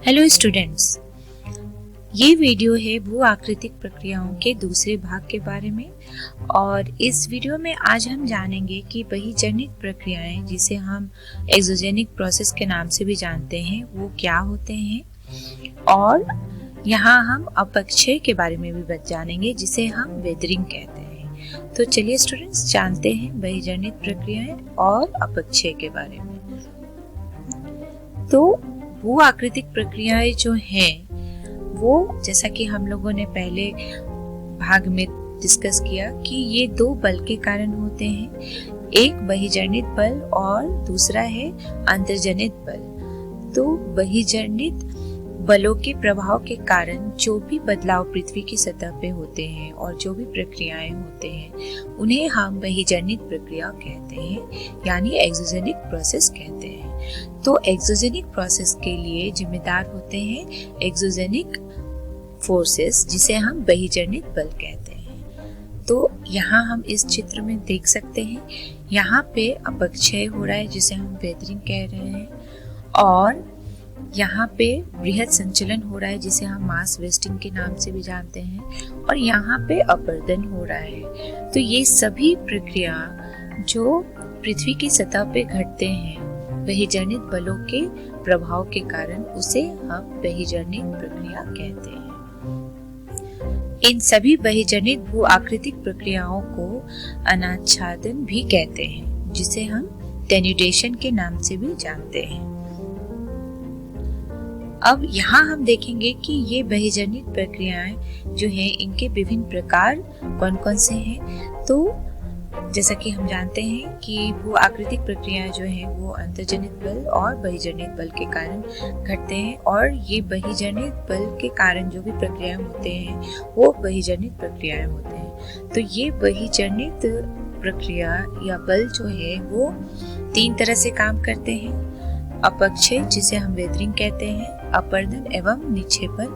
Hello students, ये video है भू आकृतिक प्रक्रियाओं के दूसरे भाग के बारे में। और इस वीडियो में आज हम जानेंगे कि बहिर्जनित प्रक्रियाएं, जिसे हम एक्सोजेनिक प्रोसेस के नाम से भी जानते हैं, वो क्या होते हैं। और यहाँ हम अपक्षय के बारे में भी जानेंगे, जिसे हम वेदरिंग कहते हैं। तो चलिए स्टूडेंट्स, जानते हैं बहिर्जनित प्रक्रियाएं और अपक्षय के बारे में। तो भू आकृतिक प्रक्रियाएं जो हैं वो, जैसा कि हम लोगों ने पहले भाग में डिस्कस किया, कि ये दो बल के कारण होते हैं। एक बहिर्जनित बल और दूसरा है अंतर्जनित बल। तो बहिर्जनित बलों के प्रभाव के कारण जो भी बदलाव पृथ्वी की सतह पे होते हैं और जो भी प्रक्रियाएं होते हैं, उन्हें हम बहिर्जनित प्रक्रिया कहते हैं, यानी एक्सोजेनिक प्रोसेस कहते हैं। तो एक्सोजेनिक प्रोसेस के लिए जिम्मेदार होते हैं एक्सोजेनिक फोर्सेस, जिसे हम बहिर्जनित बल कहते हैं। तो यहाँ हम इस चित्र में देख सकते हैं, यहाँ पे अपक्षय हो रहा है, जिसे हम वेदरिंग कह रहे हैं, और यहाँ पे बृहद संचलन हो रहा है, जिसे हम मास वेस्टिंग के नाम से भी जानते हैं, और यहाँ पे अपर्दन हो रहा है। तो ये सभी प्रक्रिया जो पृथ्वी की सतह पे घटते हैं बहिर्जनित बलों के प्रभाव के कारण, उसे हम बहिर्जनित प्रक्रिया कहते हैं। इन सभी बहिर्जनित भू आकृतिक प्रक्रियाओं को अनाच्छादन भी कहते हैं, जिसे हम डेन्यूडेशन के नाम से भी जानते हैं। अब यहाँ हम देखेंगे कि ये बहिर्जनित प्रक्रियाएं जो हैं, इनके विभिन्न प्रकार कौन कौन से हैं। तो जैसा कि हम जानते हैं कि भू आकृतिक प्रक्रियाएं जो हैं वो अंतर्जनित बल और बहिर्जनित बल के कारण घटते हैं, और ये बहिर्जनित बल के कारण जो भी प्रक्रियाएं होते हैं वो बहिर्जनित प्रक्रियाएं होते हैं। तो ये बहिर्जनित प्रक्रिया या बल जो है वो तीन तरह से काम करते हैं। अपक्षय, जिसे हम वेदरिंग कहते हैं, अपर्दन एवं निक्षेपण,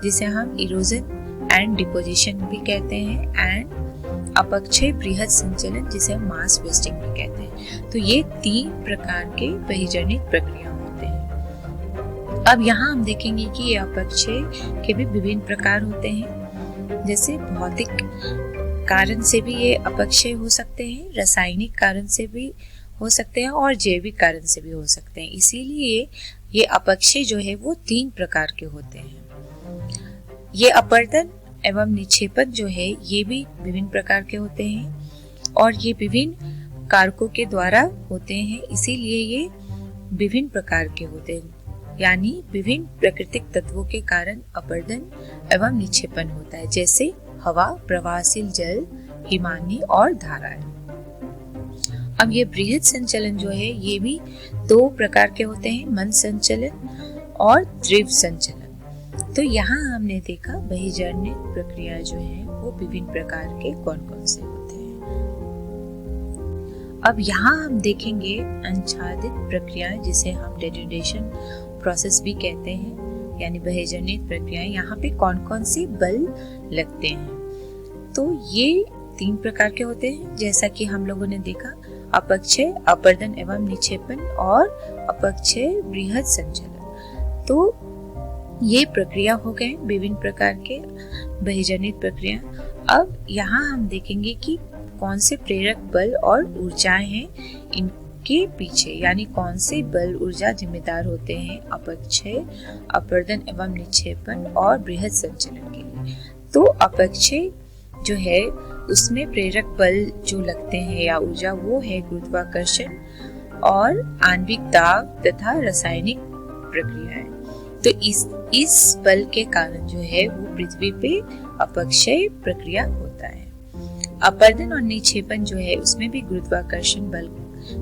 जिसे हम इरोजन एंड डिपोजिशन भी कहते हैं, एंड अपक्षय बृहद संचलन, जिसे हम मास वेस्टिंग भी कहते हैं। तो ये तीन प्रकार के बहिर्जनित प्रक्रिया होते हैं। अब यहाँ हम देखेंगे कि ये अपक्षय के भी विभिन्न प्रकार होते हैं। जैसे भौतिक कारण से भी ये अपक्षय हो सकते हैं, रासायनिक कारण से भी हो सकते हैं, और जैविक कारण से भी हो सकते हैं। इसीलिए ये अपक्षय जो है वो तीन प्रकार के होते हैं। ये अपर्दन एवं निक्षेपण जो है, ये भी विभिन्न प्रकार के होते हैं, और ये विभिन्न कारकों के द्वारा होते हैं। इसीलिए ये विभिन्न प्रकार के होते हैं, यानी विभिन्न प्राकृतिक तत्वों के कारण अपर्दन एवं निक्षेपण होता है, जैसे हवा, प्रवाहशील जल, हिमानी और धाराएं। अब ये बृहद संचलन जो है, ये भी दो प्रकार के होते हैं, मंद संचलन और तीव्र संचलन। तो यहाँ हमने देखा बहिर्जनित प्रक्रिया जो है वो विभिन्न प्रकार के कौन कौन से होते हैं। अब यहाँ हम देखेंगे आच्छादित प्रक्रियाएं, जिसे हम डेन्यूडेशन प्रोसेस भी कहते हैं, यानी बहिर्जनित प्रक्रियाएं। यहाँ पे कौन कौन से बल लगते हैं। तो ये तीन प्रकार के होते हैं, जैसा कि हम लोगों ने देखा, अपक्षय, अपर्दन एवं निक्षेपण, और अपक्षय बृहद संचलन। तो ये प्रक्रिया हो गए विभिन्न प्रकार के बहिर्जनित प्रक्रिया। अब यहाँ हम देखेंगे कि कौन से प्रेरक बल और ऊर्जाएं हैं इनके पीछे, यानी कौन से बल ऊर्जा जिम्मेदार होते हैं अपक्षय, अपर्दन एवं निक्षेपण और बृहद संचलन के लिए। तो अपक्षय जो है, उसमें प्रेरक बल जो लगते हैं या ऊर्जा, वो है गुरुत्वाकर्षण और आणविक दाब तथा रासायनिक प्रक्रियाएं। तो इस बल के कारण जो है वो पृथ्वी पे अपक्षय प्रक्रिया होता है। अपर्दन और निक्षेपण जो है, उसमें भी गुरुत्वाकर्षण बल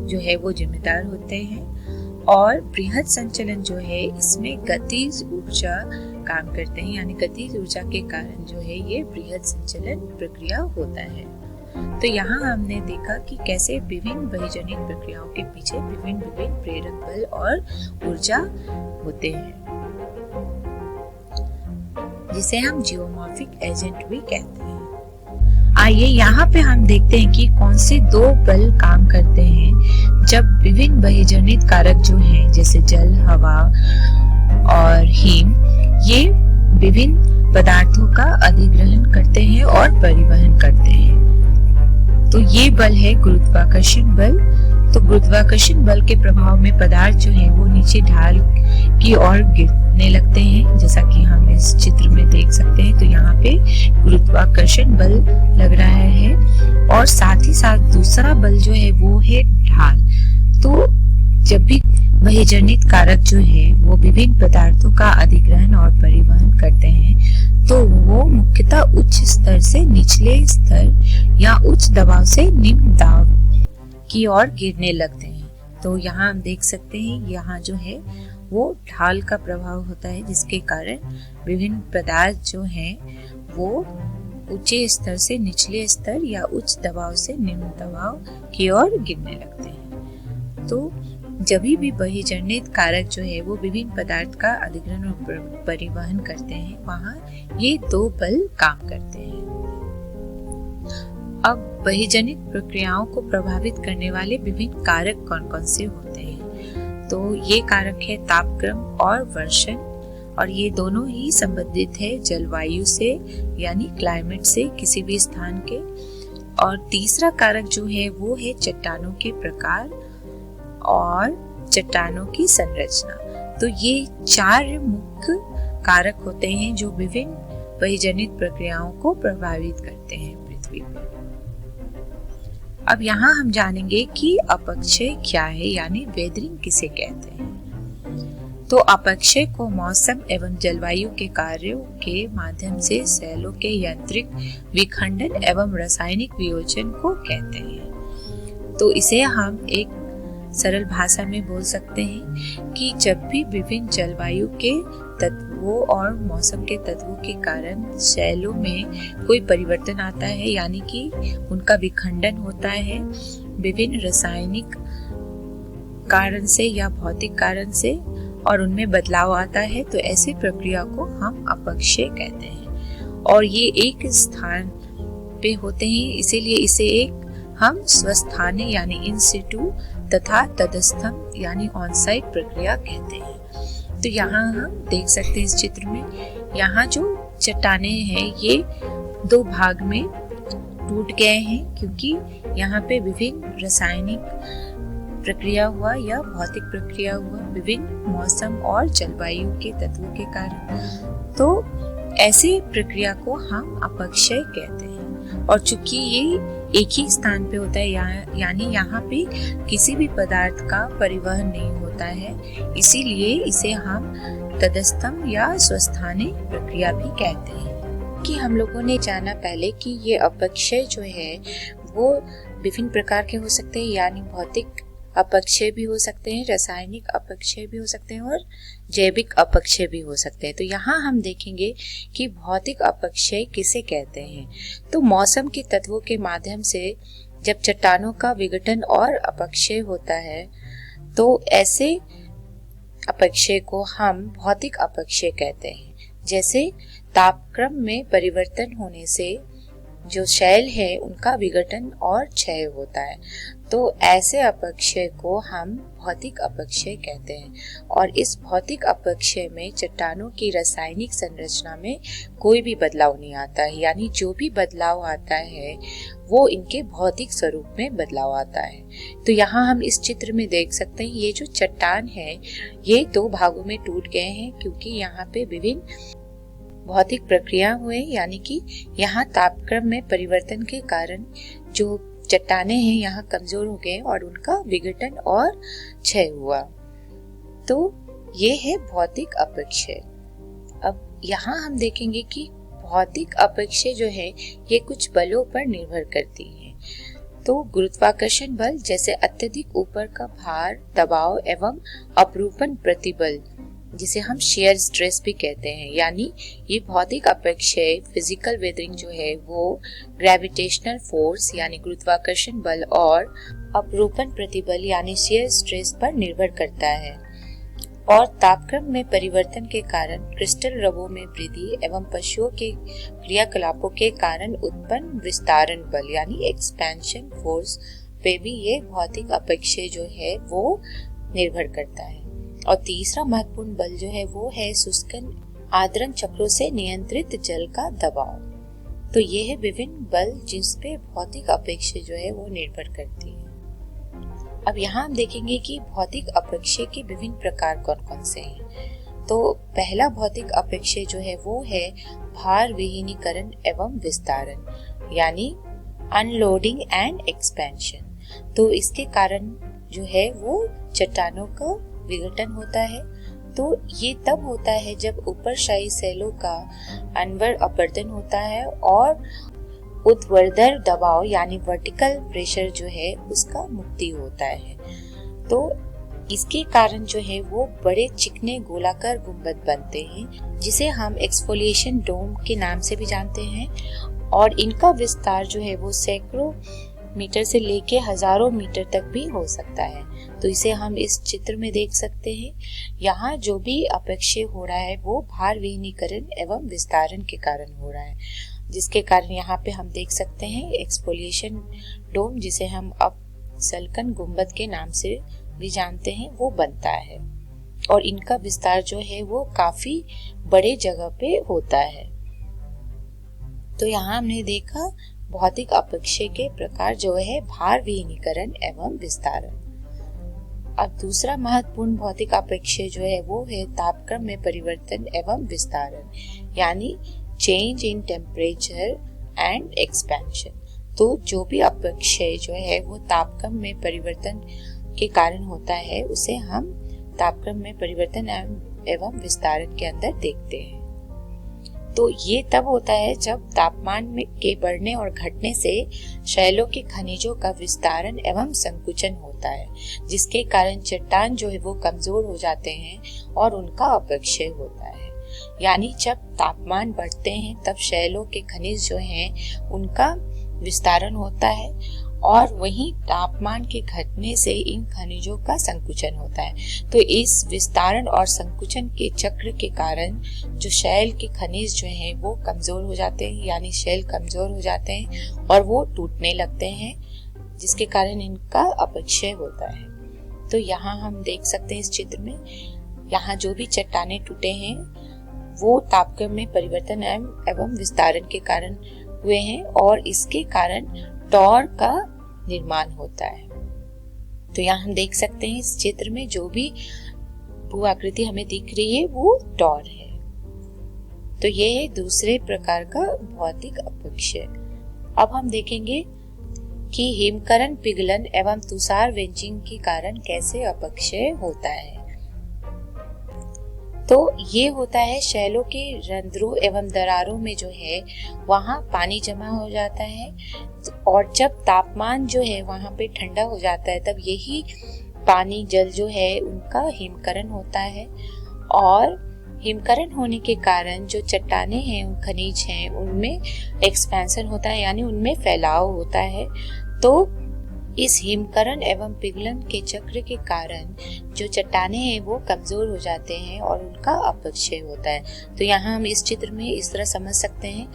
जो है वो जिम्मेदार होते हैं, और बृहद संचलन जो है, इसमें गतिज ऊर्जा काम करते हैं, यानी गतिज ऊर्जा के कारण जो है ये बृहद संचलन प्रक्रिया होता है। तो यहाँ हमने देखा कि कैसे विभिन्न बहिर्जनित प्रक्रियाओं के पीछे विभिन्न प्रेरक बल और ऊर्जा होते हैं, जिसे हम जियोमॉर्फिक एजेंट भी कहते हैं। आइए यहाँ पे हम देखते हैं कि कौन से दो बल काम करते हैं जब विभिन्न बहिर्जनित कारक जो हैं, जैसे जल, हवा और हीट ये विभिन्न पदार्थों का अधिग्रहण करते हैं और परिवहन करते हैं। तो ये बल है गुरुत्वाकर्षण बल। तो गुरुत्वाकर्षण बल के प्रभाव में पदार्थ जो है वो नीचे ढाल की ओर गिरने लगते हैं, जैसा कि हम इस चित्र में देख सकते हैं। तो यहाँ पे गुरुत्वाकर्षण बल लग रहा है और साथ ही साथ दूसरा बल जो है वो है ढाल। तो जब भी बहिर्जनित कारक जो है वो विभिन्न पदार्थों का अधिग्रहण और परिवहन करते हैं, तो वो मुख्यतः उच्च स्तर से निचले स्तर या उच्च दबाव से निम्न दाब की ओर गिरने लगते हैं। तो यहाँ हम देख सकते हैं, यहाँ जो है वो ढाल का प्रभाव होता है, जिसके कारण विभिन्न पदार्थ जो हैं वो ऊंचे स्तर से निचले स्तर या उच्च दबाव से निम्न दबाव की ओर गिरने लगते हैं। तो जब भी बहिर्जनित कारक जो है वो विभिन्न पदार्थ का अधिग्रहण और परिवहन करते हैं, वहाँ ये दो बल काम करते हैं। अब बहिर्जनित प्रक्रियाओं को प्रभावित करने वाले विभिन्न कारक कौन कौन से होते हैं? तो ये कारक है तापक्रम और वर्षण, और ये दोनों ही संबंधित है जलवायु से यानी क्लाइमेट से किसी भी स्थान के। और तीसरा कारक जो है वो है चट्टानों के प्रकार और चट्टानों की संरचना। तो ये चार मुख्य कारक होते हैं जो विभिन्न बहिर्जनित प्रक्रियाओं को प्रभावित करते हैं पृथ्वी पर। अब यहाँ हम जानेंगे कि अपक्षय क्या है, यानी वेदरिंग किसे कहते हैं। तो अपक्षय को मौसम एवं जलवायु के कार्यों के माध्यम से सेलों के यांत्रिक विखंडन एवं रासायनिक वियोजन को कहते हैं। तो इसे हम एक सरल भाषा में बोल सकते हैं कि जब भी विभिन्न जलवायु के तत्वों और मौसम के तत्वों के कारण शैलों में कोई परिवर्तन आता है, यानी कि उनका विखंडन होता है विभिन्न रासायनिक कारण से या भौतिक कारण से, और उनमें बदलाव आता है, तो ऐसी प्रक्रिया को हम अपक्षय कहते हैं। और ये एक स्थान पे होते हैं, इसीलिए इसे एक हम स्वस्थानीय यानी इन सिटू तथा तटस्थम यानी ऑन साइट प्रक्रिया कहते हैं। तो यहाँ हम देख सकते हैं इस चित्र में, यहाँ जो चट्टाने हैं ये दो भाग में टूट गए हैं, क्योंकि यहाँ पे विभिन्न रासायनिक प्रक्रिया हुआ या भौतिक प्रक्रिया हुआ विभिन्न मौसम और जलवायु के तत्वों के कारण। तो ऐसी प्रक्रिया को हम अपक्षय कहते हैं। और चूंकि ये एक ही स्थान पे होता है, यानी यहाँ पे किसी भी पदार्थ का परिवहन नहीं होता है, इसीलिए इसे हम तटस्थम या स्वस्थानीय प्रक्रिया भी कहते हैं। कि हम लोगों ने जाना पहले कि ये अपक्षय जो है वो विभिन्न प्रकार के हो सकते हैं, यानी भौतिक अपक्षय भी हो सकते हैं, रासायनिक अपक्षय भी हो सकते हैं और जैविक अपक्षय भी हो सकते हैं। तो यहाँ हम देखेंगे कि भौतिक अपक्षय किसे कहते हैं। तो मौसम के तत्वों के माध्यम से जब चट्टानों का विघटन और अपक्षय होता है, तो ऐसे अपक्षय को हम भौतिक अपक्षय कहते हैं। जैसे तापक्रम में परिवर्तन होने से जो शैल है उनका विघटन और क्षय होता है, तो ऐसे अपक्षय को हम भौतिक अपक्षय कहते हैं। और इस भौतिक अपक्षय में चट्टानों की रासायनिक संरचना में कोई भी बदलाव नहीं आता है, यानी जो भी बदलाव आता है वो इनके भौतिक स्वरूप में बदलाव आता है। तो यहाँ हम इस चित्र में देख सकते हैं ये जो चट्टान है ये दो भागों में टूट गए हैं, क्योंकि यहाँ पे विभिन्न भौतिक प्रक्रिया हुए, यानी कि यहाँ तापक्रम में परिवर्तन के कारण जो चट्टाने हैं यहाँ कमजोर हो गए और उनका विघटन और क्षय हुआ। तो ये है भौतिक अपक्षय। अब यहाँ हम देखेंगे कि भौतिक अपक्षय जो है ये कुछ बलों पर निर्भर करती है। तो गुरुत्वाकर्षण बल जैसे अत्यधिक ऊपर का भार, दबाव एवं अपरूपण प्रतिबल जिसे हम शेयर स्ट्रेस भी कहते हैं, यानी ये भौतिक अपक्षय फिजिकल वेदरिंग जो है वो ग्रेविटेशनल फोर्स यानी गुरुत्वाकर्षण बल और अपरूपण प्रतिबल यानी शेयर स्ट्रेस पर निर्भर करता है। और तापक्रम में परिवर्तन के कारण क्रिस्टल रवों में वृद्धि एवं पशुओं के क्रियाकलापों के कारण उत्पन्न विस्तारण बल यानी एक्सपेंशन फोर्स पे भी ये भौतिक अपक्षय जो है वो निर्भर करता है। और तीसरा महत्वपूर्ण बल जो है वो है शुष्कन आद्रन चक्रों से नियंत्रित जल का दबाव। तो ये है विभिन्न बल जिस पे भौतिक अपेक्षय जो है वो निर्भर करती है। अब यहाँ हम देखेंगे कि भौतिक अपेक्षय के विभिन्न प्रकार कौन कौन से हैं। तो पहला भौतिक अपेक्षय जो है वो है भार विहीनीकरण एवं विस्तारण, यानी अनलोडिंग एंड एक्सपेंशन। तो इसके कारण जो है वो चट्टानों का विघटन होता है। तो ये तब होता है जब ऊपरशाही सेलों का अनवर अपवर्तन होता है और ऊर्ध्वाधर दबाव यानी वर्टिकल प्रेशर जो है उसका मुक्ति होता है। तो इसके कारण जो है वो बड़े चिकने गोलाकार गुंबद बनते हैं, जिसे हम एक्सफोलिएशन डोम के नाम से भी जानते हैं। और इनका विस्तार जो है वो सैकड़ों मीटर से लेके हजारों मीटर तक भी हो सकता है। तो इसे हम इस चित्र में देख सकते हैं। यहाँ जो भी अपेक्षय हो रहा है वो भार विहीनीकरण एवं विस्तारण के कारण हो रहा है, जिसके कारण यहाँ पे हम देख सकते हैं एक्सफोलिएशन डोम, जिसे हम अब सल्कन गुंबद के नाम से भी जानते हैं, वो बनता है। और इनका विस्तार जो है वो काफी बड़े जगह पे होता है। तो यहाँ हमने देखा भौतिक अपेक्षय के प्रकार जो है भार विहीनीकरण एवं विस्तारण। अब दूसरा महत्वपूर्ण भौतिक अपेक्षय जो है वो है तापक्रम में परिवर्तन एवं विस्तारण, यानी change in temperature and expansion. तो जो भी अपेक्षय जो है वो तापक्रम में परिवर्तन के कारण होता है, उसे हम तापक्रम में परिवर्तन एवं विस्तारण के अंदर देखते हैं। तो ये तब होता है जब तापमान में के बढ़ने और घटने से शैलों के खनिजों का विस्तारण एवं संकुचन होता है, जिसके कारण चट्टान जो है वो कमजोर हो जाते हैं और उनका अपेक्षय होता है। यानी जब तापमान बढ़ते हैं तब शैलों के खनिज जो हैं उनका विस्तारण होता है, और वहीं तापमान के घटने से इन खनिजों का संकुचन होता है। तो इस विस्तारण और संकुचन के चक्र के कारण जो शैल के खनिज जो हैं वो कमजोर हो जाते हैं, यानी शैल कमजोर हो जाते हैं और वो टूटने लगते हैं, जिसके कारण इनका अपक्षय होता है। तो यहाँ हम देख सकते हैं इस चित्र में, यहाँ जो भी चट्टाने टूटे हैं वो तापक्रम में परिवर्तन एवं विस्तारण के कारण हुए हैं, और इसके कारण टॉर का निर्माण होता है। तो यहाँ हम देख सकते हैं इस चित्र में जो भी भू आकृति हमें दिख रही है वो टॉर है। तो ये है दूसरे प्रकार का भौतिक अपक्षय। अब हम देखेंगे कि हिमकरण पिघलन एवं तुषार वेंचिंग के कारण कैसे अपक्षय होता है। तो ये होता है शैलों के रंध्रों एवं दरारों में जो है वहाँ पानी जमा हो जाता है, और जब तापमान जो है वहाँ पे ठंडा हो जाता है तब यही पानी जल जो है उनका हिमकरण होता है। और हिमकरण होने के कारण जो चट्टाने हैं, उन खनिज हैं, उनमें एक्सपेंशन होता है, यानी उनमें फैलाव होता है। तो इस हिमकरण एवं पिघलन के चक्र के कारण जो चट्टाने हैं वो कमजोर हो जाते हैं और उनका अपक्षय होता है। तो यहाँ हम इस चित्र में इस तरह समझ सकते हैं।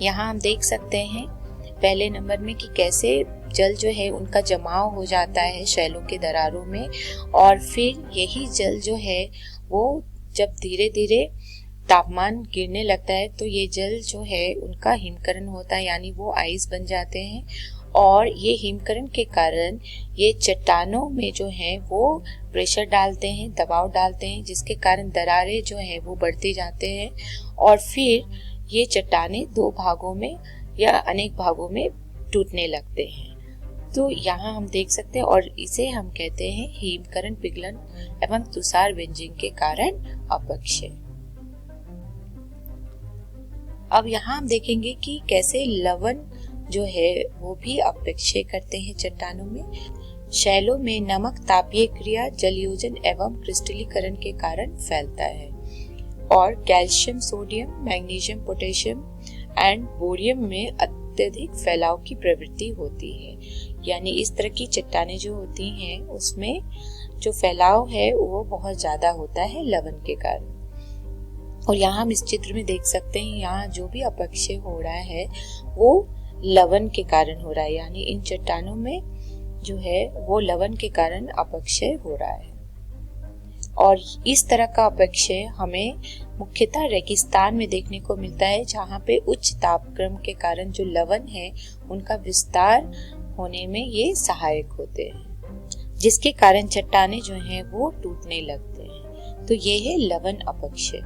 यहाँ हम देख सकते हैं पहले नंबर में कि कैसे जल जो है उनका जमाव हो जाता है शैलों के दरारों में, और फिर यही जल जो है वो जब धीरे धीरे तापमान गिरने लगता है तो ये जल जो है उनका हिमकरण होता है, यानी वो आइस बन जाते हैं। और ये हिमकरण के कारण ये चट्टानों में जो है वो प्रेशर डालते हैं, दबाव डालते हैं, जिसके कारण दरारें जो है वो बढ़ते जाते हैं, और फिर ये चट्टाने दो भागों में या अनेक भागों में टूटने लगते हैं। तो यहाँ हम देख सकते हैं, और इसे हम कहते हैं हिमकरण पिघलन एवं तुषार वेंचिंग के कारण अपक्षय। अब यहाँ हम देखेंगे कि कैसे लवण जो है वो भी अपक्षय करते हैं चट्टानों में। शैलों में नमक तापीय क्रिया, जलयोजन एवं क्रिस्टलीकरण के कारण फैलता है, और calcium, sodium, magnesium, potassium and bohrium में अत्यधिक फैलाव की प्रवृत्ति होती है। यानी इस तरह की चट्टानें जो होती हैं उसमें जो फैलाव है वो बहुत ज्यादा होता है लवण के कारण। और यहाँ हम इस चित्र में देख सकते हैं, यहाँ जो भी अपक्षय हो रहा है वो लवण के कारण हो रहा है, यानी इन चट्टानों में जो है वो लवण के कारण अपक्षय हो रहा है। और इस तरह का अपक्षय हमें मुख्यतः रेगिस्तान में देखने को मिलता है, जहाँ पे उच्च तापक्रम के कारण जो लवण है उनका विस्तार होने में ये सहायक होते हैं, जिसके कारण चट्टाने जो हैं वो टूटने लगते हैं। तो ये है लवण अपक्षय।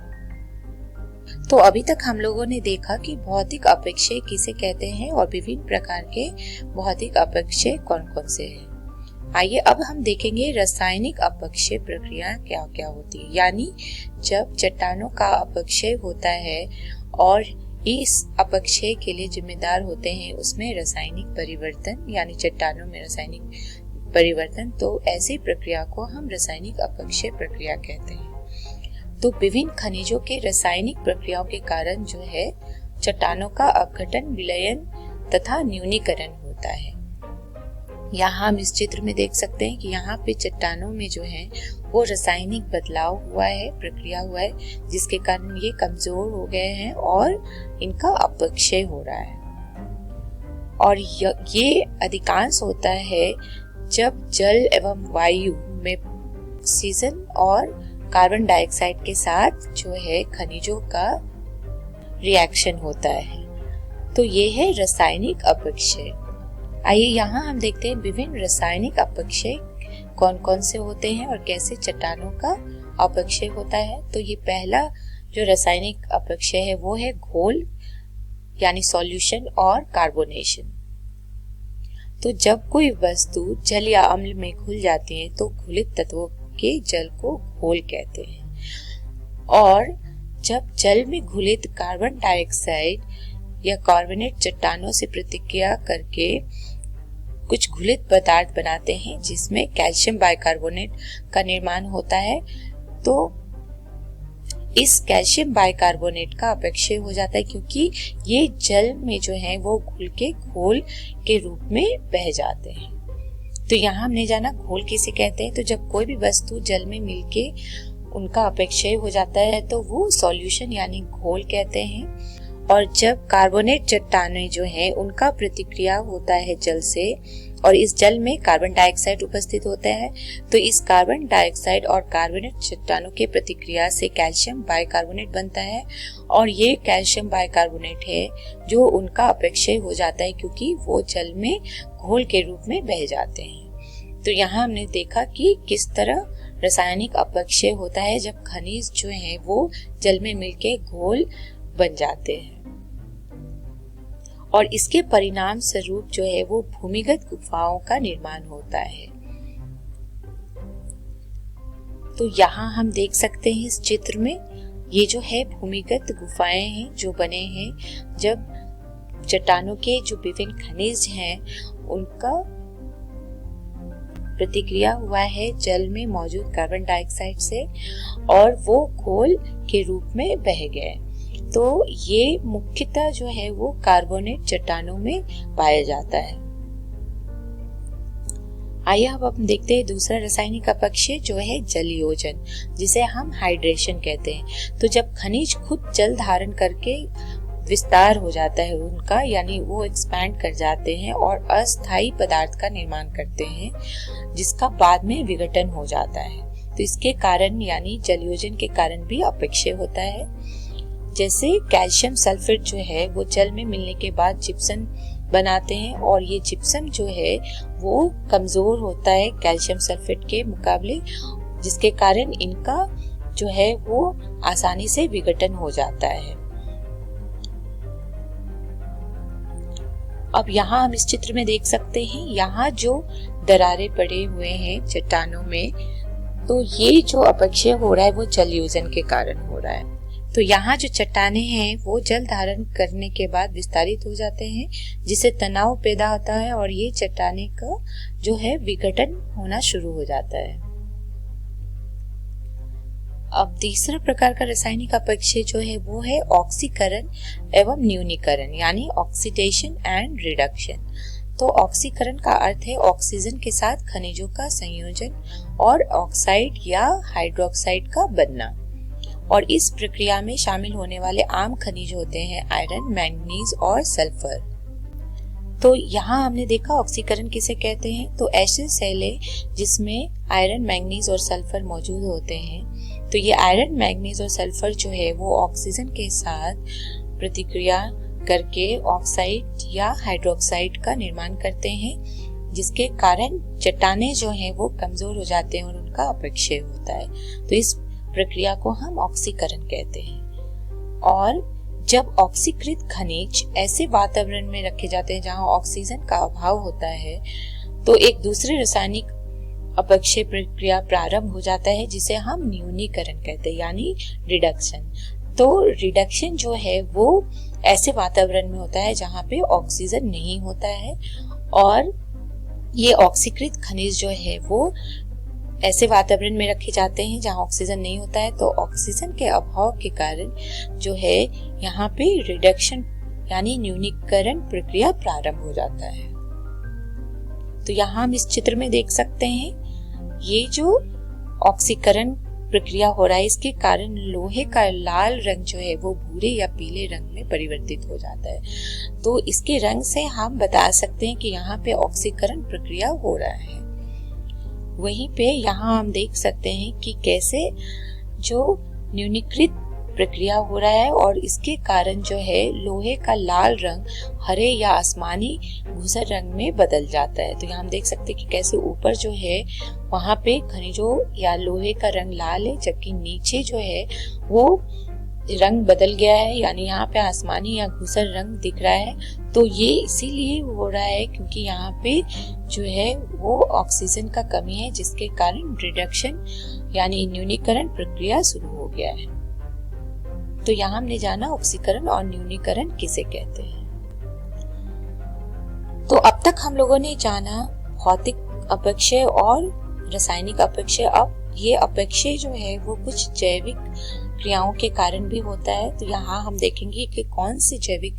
तो अभी तक हम लोगों ने देखा कि भौतिक अपक्षय किसे कहते हैं और विभिन्न प्रकार के भौतिक अपक्षय कौन कौन से हैं। आइए अब हम देखेंगे रासायनिक अपक्षय प्रक्रिया क्या क्या होती है, यानी जब चट्टानों का अपक्षय होता है और इस अपक्षय के लिए जिम्मेदार होते हैं उसमें रासायनिक परिवर्तन, यानी चट्टानों में रासायनिक परिवर्तन, तो ऐसी प्रक्रिया को हम रासायनिक अपक्षय प्रक्रिया कहते हैं। तो विभिन्न खनिजों के रासायनिक प्रक्रियाओं के कारण जो है चट्टानों का अपघटन, विलयन तथा न्यूनीकरण होता है। यहाँ हम इस चित्र में देख सकते हैं कि यहाँ पे चट्टानों में जो है वो रासायनिक बदलाव हुआ है, प्रक्रिया हुआ है, जिसके कारण ये कमजोर हो गए हैं और इनका अपक्षय हो रहा है। और ये अधिकांश होता है जब जल एवं वायु में ऑक्सीजन और कार्बन डाइऑक्साइड के साथ जो है खनिजों का रिएक्शन होता है। तो ये है रासायनिक अपक्षय। आइए यहाँ हम देखते हैं विभिन्न रासायनिक अपक्षय कौन कौन से होते हैं और कैसे चट्टानों का अपक्षय होता है। तो ये पहला जो रासायनिक अपक्षय है वो है घोल, यानी सॉल्यूशन और कार्बोनेशन। तो जब कोई वस्तु जल या अम्ल में घुल जाती है तो घुलित तत्वों के जल को घोल कहते हैं। और जब जल में घुलित कार्बन डाइऑक्साइड या कार्बोनेट चट्टानों से प्रतिक्रिया करके कुछ घुलित पदार्थ बनाते हैं जिसमें कैल्शियम बाइकार्बोनेट का निर्माण होता है, तो इस कैल्शियम बाइकार्बोनेट का अपक्षय हो जाता है, क्योंकि ये जल में जो है वो घुल के घोल के रूप में बह जाते हैं। तो यहाँ हमने जाना घोल किसे कहते हैं। तो जब कोई भी वस्तु जल में मिलके उनका अपक्षय हो जाता है तो वो सॉल्यूशन यानी घोल कहते हैं। और जब कार्बोनेट चट्टानें जो हैं उनका प्रतिक्रिया होता है जल से और इस जल में कार्बन डाइऑक्साइड उपस्थित होता है, तो इस कार्बन डाइऑक्साइड और कार्बोनेट चट्टानों के प्रतिक्रिया से कैल्शियम बाइकार्बोनेट बनता है और ये कैल्शियम बाइकार्बोनेट है जो उनका अपक्षय हो जाता है, क्योंकि वो जल में घोल के रूप में बह जाते हैं। तो यहाँ हमने देखा कि किस तरह रासायनिक अपक्षय होता है जब खनिज जो है वो जल में मिलके घोल बन जाते हैं और इसके परिणाम स्वरूप जो है वो भूमिगत गुफाओं का निर्माण होता है। तो यहाँ हम देख सकते हैं इस चित्र में ये जो है भूमिगत गुफाएं हैं जो बने हैं जब चट्टानों के जो विभिन्न खनिज हैं उनका प्रतिक्रिया हुआ है जल में मौजूद कार्बन डाइऑक्साइड से और वो घोल के रूप में बह गए। तो ये मुख्यतः जो है वो कार्बोनेट चट्टानों में पाया जाता है। आइए अब हम देखते हैं दूसरा रासायनिक अपक्षय जो है जलयोजन, जिसे हम हाइड्रेशन कहते हैं। तो जब खनिज खुद जल धारण करके विस्तार हो जाता है उनका, यानी वो एक्सपैंड कर जाते हैं और अस्थायी पदार्थ का निर्माण करते हैं जिसका बाद में विघटन हो जाता है, तो इसके कारण यानी जलयोजन के कारण भी अपक्षय होता है। जैसे कैल्शियम सल्फेट जो है वो जल में मिलने के बाद जिप्सम बनाते हैं और ये जिप्सम जो है वो कमजोर होता है कैल्शियम सल्फेट के मुकाबले, जिसके कारण इनका जो है वो आसानी से विघटन हो जाता है। अब यहाँ हम इस चित्र में देख सकते हैं यहाँ जो दरारें पड़े हुए हैं चट्टानों में, तो ये जो अपक्षय हो रहा है वो जलयोजन के कारण हो रहा है। तो यहाँ जो चट्टाने हैं वो जल धारण करने के बाद विस्तारित हो जाते हैं जिससे तनाव पैदा होता है और ये चट्टाने का जो है विघटन होना शुरू हो जाता है। अब तीसरा प्रकार का रासायनिक अपक्षय जो है वो है ऑक्सीकरण एवं न्यूनीकरण, यानी ऑक्सीडेशन एंड रिडक्शन। तो ऑक्सीकरण का अर्थ है ऑक्सीजन के साथ खनिजों का संयोजन और ऑक्साइड या हाइड्रोक्साइड का बनना, और इस प्रक्रिया में शामिल होने वाले आम खनिज होते हैं आयरन, मैंगनीज और सल्फर। तो यहाँ हमने देखा ऑक्सीकरण किसे कहते हैं। तो ऐसे सेल है जिसमें आयरन, मैंगनीज और सल्फर मौजूद होते हैं। तो ये आयरन, मैंगनीज और सल्फर जो है वो ऑक्सीजन के साथ प्रतिक्रिया करके ऑक्साइड या हाइड्रोक्साइड का निर्माण करते हैं, जिसके कारण चट्टानें जो हैं वो कमजोर हो जाते हैं और उनका अपक्षय होता है। तो इस प्रक्रिया को हम ऑक्सीकरण कहते हैं। और जब ऑक्सीकृत खनिज ऐसे वातावरण में रखे जाते हैं जहां ऑक्सीजन का अभाव होता है, तो एक दूसरे रासायनिक अपक्षय प्रक्रिया प्रारंभ हो जाता है जिसे हम न्यूनीकरण कहते हैं, यानी रिडक्शन। तो रिडक्शन जो है वो ऐसे वातावरण में होता है जहां पे ऑक्सीजन नहीं होता है, और ये ऑक्सीकृत खनिज जो है वो ऐसे वातावरण में रखे जाते हैं जहां ऑक्सीजन नहीं होता है। तो ऑक्सीजन के अभाव के कारण जो है यहाँ पे रिडक्शन यानी न्यूनीकरण प्रक्रिया प्रारंभ हो जाता है। तो यहाँ हम इस चित्र में देख सकते हैं ये जो ऑक्सीकरण प्रक्रिया हो रहा है इसके कारण लोहे का लाल रंग जो है वो भूरे या पीले रंग में परिवर्तित हो जाता है। तो इसके रंग से हम बता सकते हैं कि यहाँ पे ऑक्सीकरण प्रक्रिया हो रहा है। वहीं पे यहाँ हम देख सकते हैं कि कैसे जो न्यूनीकृत प्रक्रिया हो रहा है और इसके कारण जो है लोहे का लाल रंग हरे या आसमानी धूसर रंग में बदल जाता है। तो यहाँ हम देख सकते हैं कि कैसे ऊपर जो है वहां पे खनिजों या लोहे का रंग लाल है, जबकि नीचे जो है वो रंग बदल गया है, यानी यहाँ पे आसमानी या धूसर रंग दिख रहा है। तो ये इसीलिए हो रहा है क्योंकि यहाँ पे जो है वो ऑक्सीजन का कमी है, जिसके कारण रिडक्शन यानी न्यूनीकरण प्रक्रिया शुरू हो गया है। तो यहाँ हमने जाना ऑक्सीकरण और न्यूनीकरण किसे कहते हैं। तो अब तक हम लोगों ने जाना भौतिक अपक्षय और रासायनिक अपक्षय। अब ये अपक्षय जो है वो कुछ जैविक क्रियाओं के कारण भी होता है। तो यहाँ हम देखेंगे कि कौन से जैविक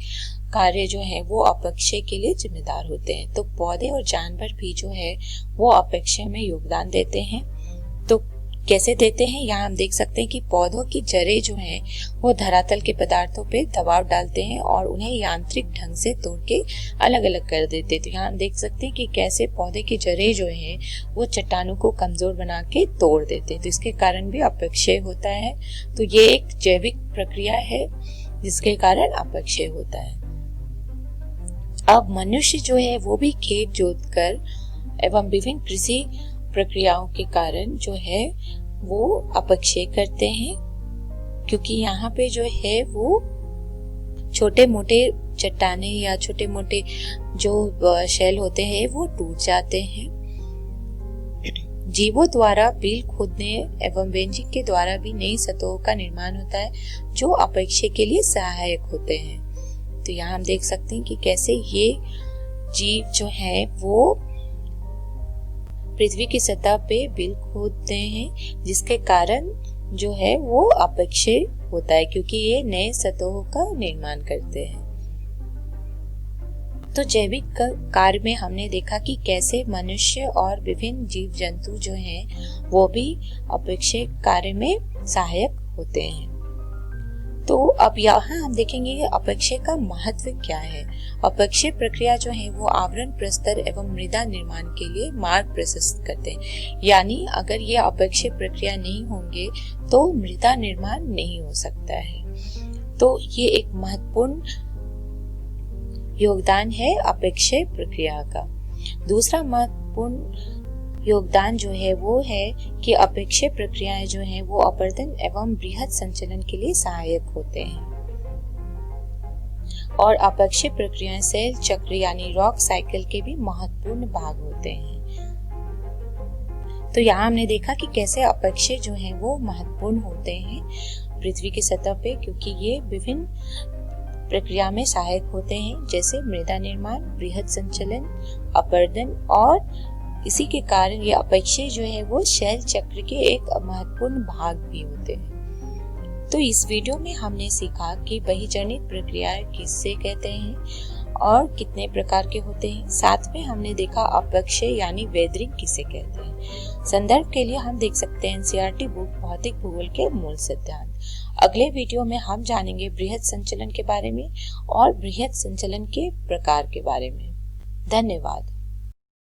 कार्य जो है वो अपक्षय के लिए जिम्मेदार होते हैं। तो पौधे और जानवर भी जो है वो अपक्षय में योगदान देते हैं। तो कैसे देते हैं, यहाँ हम देख सकते हैं कि पौधों की जड़ें जो हैं वो धरातल के पदार्थों पे दबाव डालते हैं और उन्हें यांत्रिक ढंग से तोड़ के अलग अलग कर देते हैं। तो यहाँ हम देख सकते हैं कि कैसे पौधे की जड़ें जो हैं वो चट्टानों को कमजोर बना के तोड़ देते हैं। तो इसके कारण भी अपक्षय होता है। तो ये एक जैविक प्रक्रिया है जिसके कारण अपक्षय होता है। अब मनुष्य जो है वो भी खेत जोतकर एवं विभिन्न कृषि प्रक्रियाओं के कारण जो है वो अपक्षय करते हैं, क्योंकि यहाँ पे जो है वो छोटे मोटे चट्टाने या छोटे मोटे जो शेल होते हैं वो टूट जाते हैं। जीवों द्वारा बिल खोदने एवं वेंजिंग के द्वारा भी नई सतहों का निर्माण होता है जो अपक्षय के लिए सहायक होते हैं। तो यहाँ हम देख सकते हैं कि कैसे ये जीव जो है वो पृथ्वी की सतह पे बिल खोदते हैं, जिसके कारण जो है वो अपक्षय होता है, क्योंकि ये नए सतहों का निर्माण करते हैं। तो जैविक कार्य में हमने देखा कि कैसे मनुष्य और विभिन्न जीव जंतु जो हैं वो भी अपक्षय कार्य में सहायक होते हैं। तो अब यहाँ हम देखेंगे कि अपक्षय का महत्व क्या है। अपक्षय प्रक्रिया जो है वो आवरण, प्रस्तर एवं मृदा निर्माण के लिए मार्ग प्रशस्त करते हैं। यानी अगर ये अपक्षय प्रक्रिया नहीं होंगे तो मृदा निर्माण नहीं हो सकता है। तो ये एक महत्वपूर्ण योगदान है अपक्षय प्रक्रिया का। दूसरा महत्वपूर्ण योगदान जो है वो है कि अपक्षय प्रक्रियाएं जो हैं वो अपरदन एवं बृहद संचलन के लिए सहायक होते हैं। और अपक्षय प्रक्रियाएं सेल चक्र यानी रॉक साइकिल के भी महत्वपूर्ण भाग होते हैं। तो यहाँ हमने देखा कि कैसे अपक्षय जो हैं वो महत्वपूर्ण होते हैं पृथ्वी की सतह पे, क्योंकि ये विभिन्न प्रक्रिया में सहायक होते हैं, जैसे मृदा निर्माण, बृहद संचलन, अपरदन, और इसी के कारण ये अपक्षय जो है वो शैल चक्र के एक महत्वपूर्ण भाग भी होते हैं। तो इस वीडियो में हमने सीखा कि बहिर्जनित प्रक्रियाएं किससे कहते हैं और कितने प्रकार के होते हैं। साथ में हमने देखा अपक्षय यानी वेदरिंग किसे कहते हैं। संदर्भ के लिए हम देख सकते हैं एनसीईआरटी बुक भौतिक भूगोल के मूल सिद्धांत। अगले वीडियो में हम जानेंगे बृहद संचलन के बारे में और बृहद संचलन के प्रकार के बारे में। धन्यवाद।